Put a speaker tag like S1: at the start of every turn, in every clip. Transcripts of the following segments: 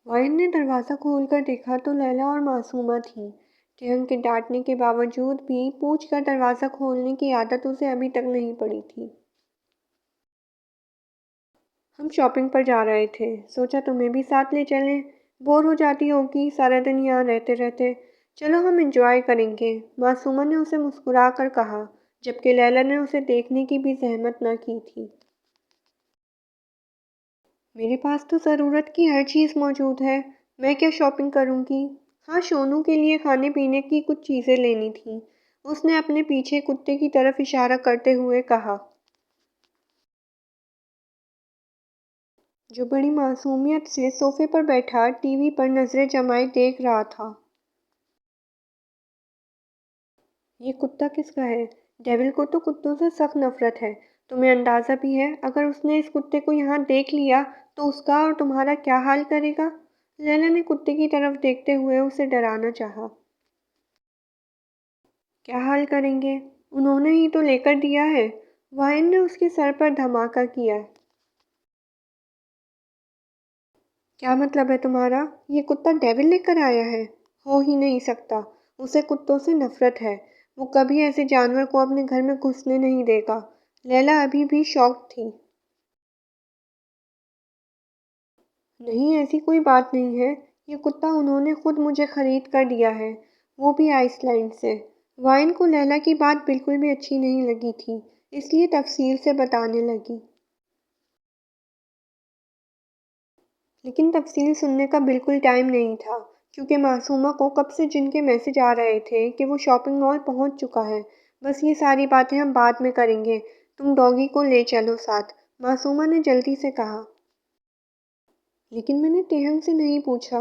S1: वाहिद ने दरवाज़ा खोलकर देखा तो लैला और मासूमा थीं। टिहंग के डांटने के बावजूद भी पूछकर दरवाज़ा खोलने की आदत उसे अभी तक नहीं पड़ी थी। हम शॉपिंग पर जा रहे थे, सोचा तुम्हें भी साथ ले चलें। बोर हो जाती होगी सारा दिन यहाँ रहते रहते। चलो हम एंजॉय करेंगे, मासूमा ने उसे मुस्कुरा कर कहा, जबकि लैला ने उसे देखने की भी जहमत न की थी। मेरे पास तो ज़रूरत की हर चीज़ मौजूद है, मैं क्या शॉपिंग करूँगी। हाँ, सोनू के लिए खाने पीने की कुछ चीज़ें लेनी थी, उसने अपने पीछे कुत्ते की तरफ इशारा करते हुए कहा, जो बड़ी मासूमियत से सोफे पर बैठा टीवी पर नज़रें जमाए देख रहा था। ये कुत्ता किसका है? डेविल को तो कुत्तों से सख्त नफरत है। तुम्हें अंदाज़ा भी है अगर उसने इस कुत्ते को यहाँ देख लिया तो उसका और तुम्हारा क्या हाल करेगा? लैला ने कुत्ते की तरफ देखते हुए उसे डराना चाहा। क्या हाल करेंगे? उन्होंने ही तो लेकर दिया है। वाइन ने उसके सर पर धमाका किया। क्या मतलब है तुम्हारा? ये कुत्ता डेविल लेकर आया है? हो ही नहीं सकता। उसे कुत्तों से नफरत है। वो कभी ऐसे जानवर को अपने घर में घुसने नहीं देगा। लैला अभी भी शॉक्ड थी। नहीं, ऐसी कोई बात नहीं है। ये कुत्ता उन्होंने खुद मुझे खरीद कर दिया है, वो भी आइसलैंड से। वाइन को लैला की बात बिल्कुल भी अच्छी नहीं लगी थी, इसलिए तफसील से बताने लगी। लेकिन तफसील सुनने का बिल्कुल टाइम नहीं था, क्योंकि मासूमा को कब से जिनके मैसेज आ रहे थे कि वो शॉपिंग मॉल पहुंच चुका है। बस ये सारी बातें हम बाद में करेंगे, तुम डॉगी को ले चलो साथ, मासूमा ने जल्दी से कहा। लेकिन मैंने टेहंग से नहीं पूछा।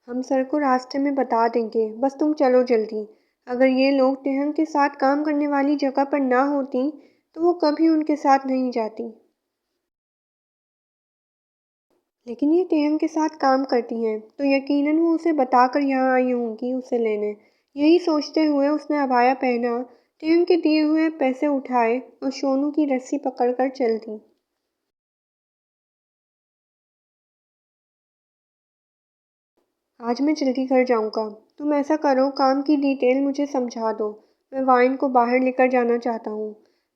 S1: हम सर को रास्ते में बता देंगे, बस तुम चलो जल्दी। अगर ये लोग टेहंग के साथ काम करने वाली जगह पर ना होती तो वो कभी उनके साथ नहीं जाती। लेकिन ये टेहंग के साथ काम करती हैं तो यकीनन वो उसे बताकर यहाँ आई होंगी उसे लेने। यही सोचते हुए उसने अबाया पहना, टेहंग के दिए हुए पैसे उठाए और सोनू की रस्सी पकड़कर चल दी। आज मैं जल्दी घर जाऊंगा। तुम ऐसा करो, काम की डिटेल मुझे समझा दो। मैं वाइन को बाहर लेकर जाना चाहता हूँ।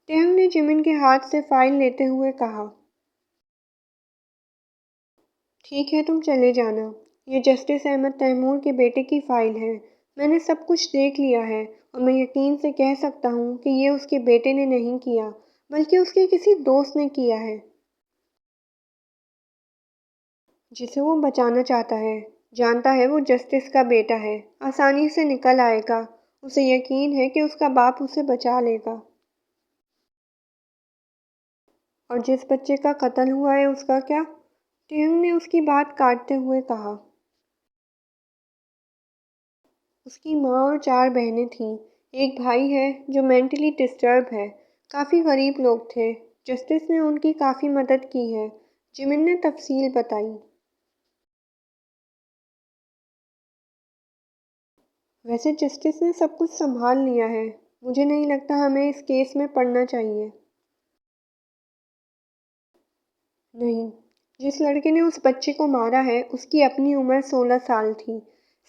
S1: टेहंग ने जिमिन के हाथ से फाइल लेते हुए कहा। ठीक है, तुम चले जाना। ये जस्टिस अहमद तैमूर के बेटे की फ़ाइल है। मैंने सब कुछ देख लिया है और मैं यकीन से कह सकता हूँ कि ये उसके बेटे ने नहीं किया, बल्कि उसके किसी दोस्त ने किया है, जिसे वो बचाना चाहता है। जानता है वो जस्टिस का बेटा है, आसानी से निकल आएगा। उसे यकीन है कि उसका बाप उसे बचा लेगा। और जिस बच्चे का कत्ल हुआ है उसका क्या? टिहंग ने उसकी बात काटते हुए कहा। उसकी माँ और 4 बहनें थीं। एक भाई है जो मेंटली डिस्टर्ब है। काफ़ी गरीब लोग थे। जस्टिस ने उनकी काफ़ी मदद की है। जिमिन ने तफसील बताई। वैसे जस्टिस ने सब कुछ संभाल लिया है। मुझे नहीं लगता हमें इस केस में पड़ना चाहिए। नहीं, जिस लड़के ने उस बच्चे को मारा है उसकी अपनी उम्र 16 साल थी।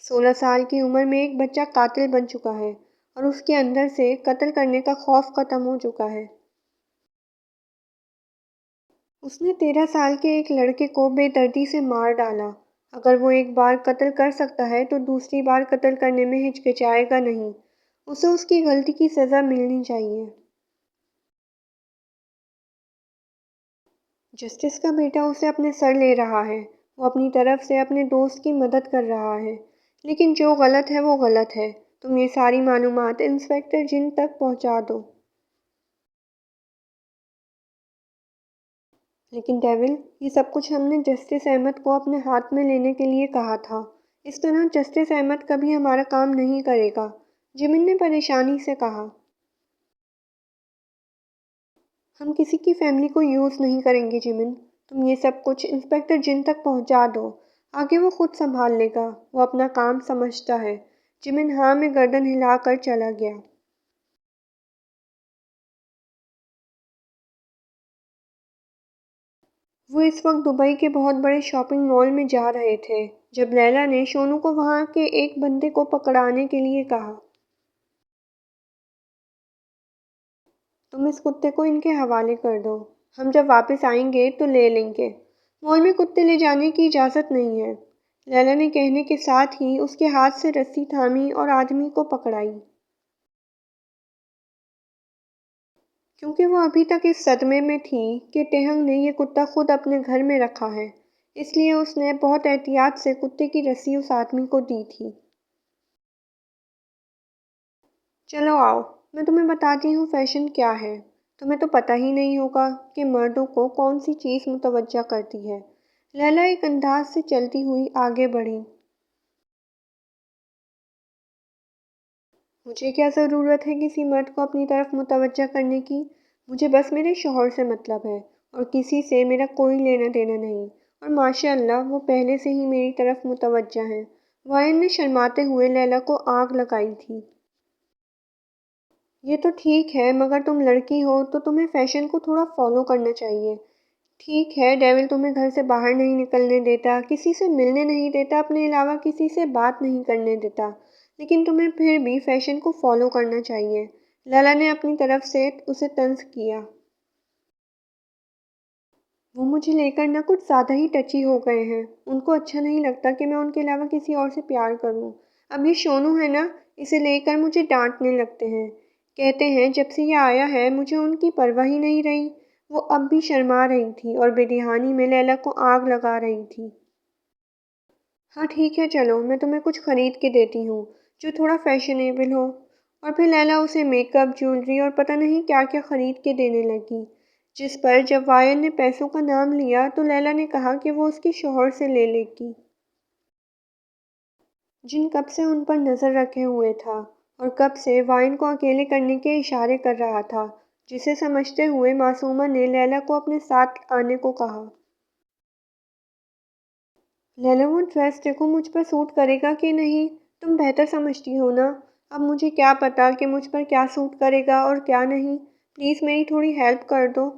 S1: 16 साल की उम्र में एक बच्चा कातिल बन चुका है और उसके अंदर से कत्ल करने का खौफ ख़त्म हो चुका है। उसने 13 साल के एक लड़के को बेदर्दी से मार डाला। अगर वो एक बार कत्ल कर सकता है तो दूसरी बार कत्ल करने में हिचकिचाएगा नहीं। उसे उसकी गलती की सज़ा मिलनी चाहिए। जस्टिस का बेटा उसे अपने सर ले रहा है। वो अपनी तरफ से अपने दोस्त की मदद कर रहा है। लेकिन जो गलत है वो गलत है। तुम ये सारी मालूमात इंस्पेक्टर जिन तक पहुंचा दो। लेकिन डेविल, ये सब कुछ हमने जस्टिस अहमद को अपने हाथ में लेने के लिए कहा था। इस तरह जस्टिस अहमद कभी हमारा काम नहीं करेगा, जिमिन ने परेशानी से कहा। हम किसी की फैमिली को यूज़ नहीं करेंगे जिमिन। तुम ये सब कुछ इंस्पेक्टर जिन तक पहुंचा दो। आगे वो खुद संभाल लेगा, वो अपना काम समझता है। जिमिन हाँ में गर्दन हिलाकर चला गया। وہ اس وقت دبئی کے بہت بڑے شاپنگ مال میں جا رہے تھے جب لیلا نے شونو کو وہاں کے ایک بندے کو پکڑانے کے لیے کہا، تم اس کتے کو ان کے حوالے کر دو، ہم جب واپس آئیں گے تو لے لیں گے۔ مال میں کتے لے جانے کی اجازت نہیں ہے، لیلا نے کہنے کے ساتھ ہی اس کے ہاتھ سے رسی تھامی اور آدمی کو پکڑائی، کیونکہ وہ ابھی تک اس صدمے میں تھی کہ ٹہنگ نے یہ کتا خود اپنے گھر میں رکھا ہے، اس لیے اس نے بہت احتیاط سے کتے کی رسی اس آدمی کو دی تھی۔ چلو آؤ، میں تمہیں بتاتی ہوں فیشن کیا ہے۔ تمہیں تو پتہ ہی نہیں ہوگا کہ مردوں کو کون سی چیز متوجہ کرتی ہے۔ لیلا ایک انداز سے چلتی ہوئی آگے بڑھی۔ مجھے کیا ضرورت ہے کسی مرد کو اپنی طرف متوجہ کرنے کی؟ مجھے بس میرے شوہر سے مطلب ہے اور کسی سے میرا کوئی لینا دینا نہیں، اور ماشاء اللہ وہ پہلے سے ہی میری طرف متوجہ ہیں۔ وائن نے شرماتے ہوئے لیلا کو آگ لگائی تھی۔ یہ تو ٹھیک ہے مگر تم لڑکی ہو تو تمہیں فیشن کو تھوڑا فالو کرنا چاہیے۔ ٹھیک ہے ڈیول تمہیں گھر سے باہر نہیں نکلنے دیتا، کسی سے ملنے نہیں دیتا، اپنے علاوہ کسی سے بات نہیں کرنے دیتا، لیکن تمہیں پھر بھی فیشن کو فالو کرنا چاہیے۔ لالا نے اپنی طرف سے اسے طنز کیا۔ وہ مجھے لے کر نہ کچھ زیادہ ہی ٹچی ہو گئے ہیں، ان کو اچھا نہیں لگتا کہ میں ان کے علاوہ کسی اور سے پیار کروں۔ اب یہ شونو ہے نا، اسے لے کر مجھے ڈانٹنے لگتے ہیں، کہتے ہیں جب سے یہ آیا ہے مجھے ان کی پرواہ ہی نہیں رہی۔ وہ اب بھی شرما رہی تھی اور بے دھیانی میں لیلا کو آگ لگا رہی تھی۔ ہاں ٹھیک ہے چلو میں تمہیں کچھ خرید کے دیتی ہوں جو تھوڑا فیشنیبل ہو۔ اور پھر لیلا اسے میک اپ، جیولری اور پتہ نہیں کیا کیا خرید کے دینے لگی، جس پر جب وائن نے پیسوں کا نام لیا تو لیلا نے کہا کہ وہ اس کے شوہر سے لے لے گی، جن کب سے ان پر نظر رکھے ہوئے تھا اور کب سے وائن کو اکیلے کرنے کے اشارے کر رہا تھا، جسے سمجھتے ہوئے معصومہ نے لیلا کو اپنے ساتھ آنے کو کہا۔ لیلا وہ ڈریس دیکھو مجھ پر سوٹ کرے گا کہ نہیں، تم بہتر سمجھتی ہو نا۔ اب مجھے کیا پتا کہ مجھ پر کیا سوٹ کرے گا اور کیا نہیں، پلیز میری تھوڑی ہیلپ کر دو۔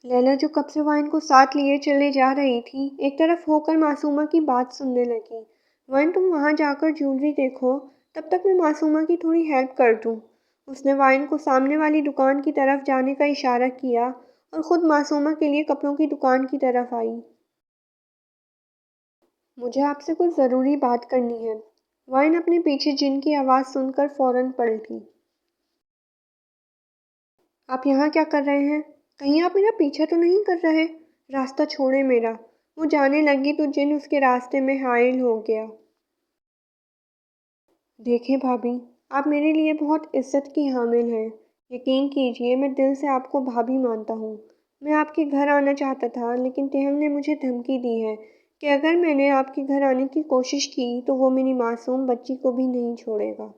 S1: لیلا جو کب سے وائن کو ساتھ لیے چلے جا رہی تھی ایک طرف ہو کر معصومہ کی بات سننے لگی۔ وائن تم وہاں جا کر جیولری دیکھو، تب تک میں معصومہ کی تھوڑی ہیلپ کر دوں۔ اس نے وائن کو سامنے والی دکان کی طرف جانے کا اشارہ کیا اور خود معصومہ کے لیے کپڑوں کی دکان کی طرف آئی۔ مجھے آپ سے کچھ ضروری بات کرنی ہے۔ وائن اپنے پیچھے جن کی آواز سن کر فوراً پلٹی۔ آپ یہاں کیا کر رہے ہیں؟ کہیں آپ میرا پیچھا تو نہیں کر رہے؟ راستہ چھوڑے میرا۔ وہ جانے لگی تو جن اس کے راستے میں حائل ہو گیا۔ دیکھیں بھابھی، آپ میرے لیے بہت عزت کی حامل ہیں، یقین کیجئے میں دل سے آپ کو بھابھی مانتا ہوں۔ میں آپ کے گھر آنا چاہتا تھا لیکن تہنگ نے مجھے دھمکی دی ہے کہ اگر میں نے آپ کے گھر آنے کی کوشش کی تو وہ میری معصوم بچی کو بھی نہیں چھوڑے گا۔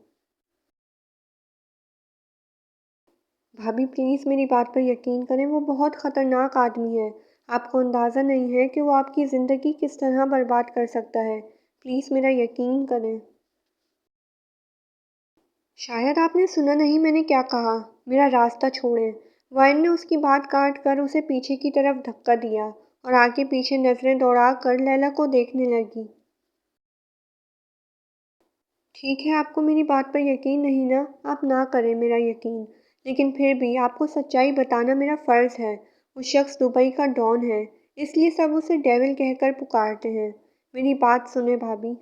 S1: بھابھی پلیز میری بات پر یقین کریں، وہ بہت خطرناک آدمی ہے، آپ کو اندازہ نہیں ہے کہ وہ آپ کی زندگی کس طرح برباد کر سکتا ہے، پلیز میرا یقین کریں۔ شاید آپ نے سنا نہیں میں نے کیا کہا، میرا راستہ چھوڑیں۔ وائن نے اس کی بات کاٹ کر اسے پیچھے کی طرف دھکا دیا اور آگے پیچھے نظریں دوڑا کر لیلا کو دیکھنے لگی۔ ٹھیک ہے آپ کو میری بات پر یقین نہیں نا، آپ نہ کریں میرا یقین، لیکن پھر بھی آپ کو سچائی بتانا میرا فرض ہے۔ وہ شخص دبئی کا ڈان ہے، اس لیے سب اسے ڈیول کہہ کر پکارتے ہیں۔ میری بات سنیں بھابھی۔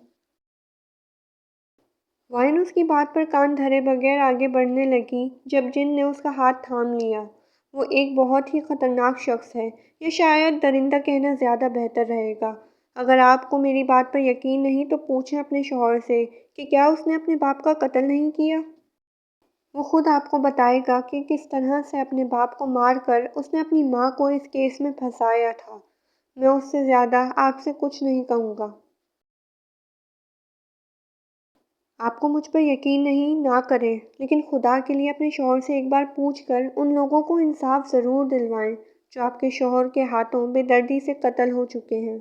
S1: وائن اس کی بات پر کان دھرے بغیر آگے بڑھنے لگی جب جن نے اس کا ہاتھ تھام لیا۔ وہ ایک بہت ہی خطرناک شخص ہے، یا شاید درندہ کہنا زیادہ بہتر رہے گا۔ اگر آپ کو میری بات پر یقین نہیں تو پوچھیں اپنے شوہر سے کہ کیا اس نے اپنے باپ کا قتل نہیں کیا۔ وہ خود آپ کو بتائے گا کہ کس طرح سے اپنے باپ کو مار کر اس نے اپنی ماں کو اس کیس میں پھنسایا تھا۔ میں اس سے زیادہ آپ سے کچھ نہیں کہوں گا۔ آپ کو مجھ پر یقین نہیں، نہ کریں، لیکن خدا کے لیے اپنے شوہر سے ایک بار پوچھ کر ان لوگوں کو انصاف ضرور دلوائیں جو آپ کے شوہر کے ہاتھوں بے دردی سے قتل ہو چکے ہیں۔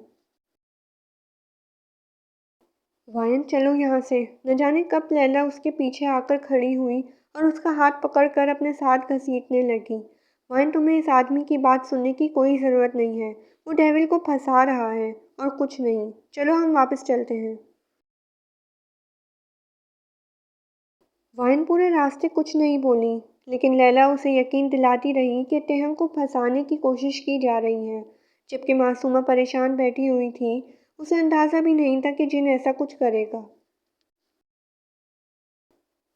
S1: وائن چلو یہاں سے۔ نہ جانے کب لیلا اس کے پیچھے آ کر کھڑی ہوئی اور اس کا ہاتھ پکڑ کر اپنے ساتھ گھسیٹنے لگی۔ वाइन, तुम्हें इस आदमी की बात सुनने की कोई ज़रूरत नहीं है। वो डेविल को फंसा रहा है और कुछ नहीं। चलो हम वापस चलते हैं। वाइन पूरे रास्ते कुछ नहीं बोली, लेकिन लैला उसे यकीन दिलाती रही कि टेहम को फंसाने की कोशिश की जा रही है। जबकि मासूमा परेशान बैठी हुई थी, उसे अंदाज़ा भी नहीं था कि जिन ऐसा कुछ करेगा।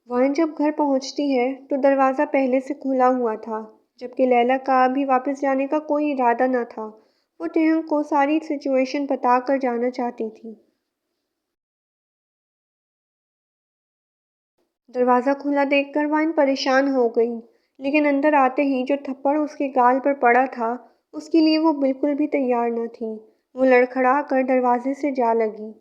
S1: वाइन जब घर पहुंचती है तो दरवाज़ा पहले से खुला हुआ था, जबकि लैला का अभी वापस जाने का कोई इरादा न था। वो टेहम को सारी सिचुएशन बता कर जाना चाहती थी। दरवाज़ा खुला देखकर वाइन परेशान हो गई, लेकिन अंदर आते ही जो थप्पड़ उसके गाल पर पड़ा था, उसके लिए वो बिल्कुल भी तैयार न थी। वो लड़खड़ा कर दरवाजे से जा लगी।